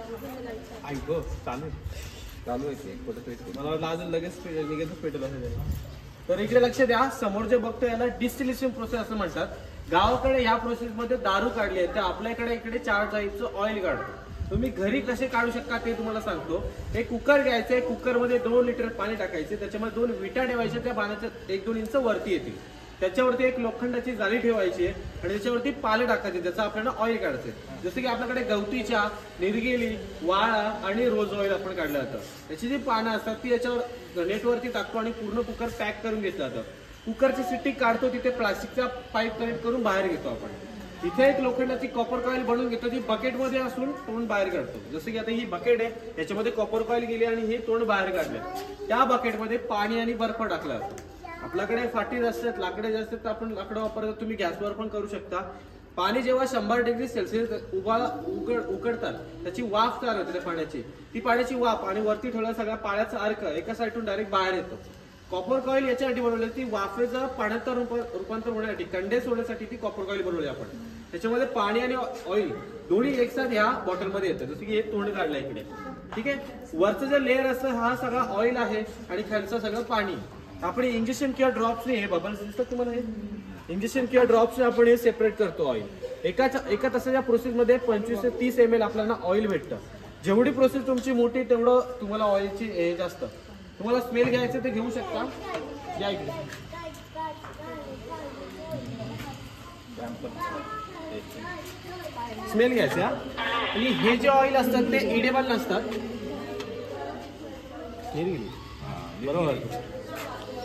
ऐक चालू आहे ते कुठं मला वाटलं अजून लगेच निघतच पेटेल असं. तर इकडे लक्ष द्या, समोर जे बघतो याला डिस्टिलेशन प्रोसेस असं म्हणतात. गावाकडे ह्या प्रोसेस मध्ये दारू काढली आहे, तर आपल्याकडे इकडे 4 टाईपचं ऑइल काढतो. तुम्ही घरी कसे काढू शकता ते तुम्हाला सांगतो. एक कुकर घ्यायचे, कुकर मध्ये 2 लिटर पाणी टाकायचे, त्याच्यामध्ये 2 विटा ठेवायच्या, त्या पाण्याच्या 1-2 इंच वरती येतील. त्याच्यावरती एक लोखंडाची जाळी ठेवायची आणि त्याच्यावरती पाले टाकायचे, ज्याचं आपल्याला ऑइल काढायचे. जसं की आपल्याकडे गवती चहा, निर्गिली, वाळा आणि रोज ऑइल आपण काढलं जातं. त्याची जी पानं असतात ती याच्यावर नेटवरती टाकतो आणि पूर्ण कुकर पॅक करून घेतलं जातं. कुकरची सिट्टी काढतो, तिथे प्लास्टिकचा पाईप कनेक्ट करून बाहेर घेतो आपण. इथे एक लोखंडाची कॉपर कॉईल बनवून घेतो, जी बकेटमध्ये असून तोंड बाहेर काढतो. जसं की आता ही बकेट आहे, याच्यामध्ये कॉपर कॉईल गेली आणि हे तोंड बाहेर काढले. त्या बकेटमध्ये पाणी आणि बर्फ टाकला जातो. आपल्याकडे फाटी असतात, लाकडे जास्त तर आपण लाकडं वापरतो, तुम्ही गॅसवर पण करू शकता. पाणी जेव्हा 100 डिग्री सेल्सिअस उकडतात, त्याची वाफ तयार होते त्या पाण्याची. ती पाण्याची वाफ आणि वरती ठेवला सगळा पाण्याचा अर्क एका साईडून डायरेक्ट बाहेर येतो. कॉपर कॉईल याच्यासाठी बनवली, ती वाफेचं पाण्यात रूपांतर होण्यासाठी, कंडेन्स होण्यासाठी ती कॉपर कॉईल बनवली आपण. त्याच्यामध्ये पाणी आणि ऑइल दोन्ही एकसाथ ह्या बॉटलमध्ये येतं. जसं की हे तोंड काढलं इकडे, ठीक आहे. वरचं जे लेअर असतं हा सगळा ऑइल आहे आणि खालचं सगळं पाणी. आपण इंजेक्शन किंवा ड्रॉप्सने, हे बबल्स दिसतात तुम्हाला, हे इंजेक्शन किंवा ड्रॉप्सने आपण हे सेपरेट करतो ऑइल. एका तासाच्या प्रोसेसमध्ये 25 ते 30 ml आपल्याला ऑइल भेटतं. जेवढी प्रोसेस तुमची मोठी तेवढं तुम्हाला ऑइलची हे जास्त. तुम्हाला स्मेल घ्यायचं ते घेऊ शकता. या इकडे स्मेल घ्यायचा. आणि हे जे ऑइल असतात ते इडेबल नसतात, बरोबर.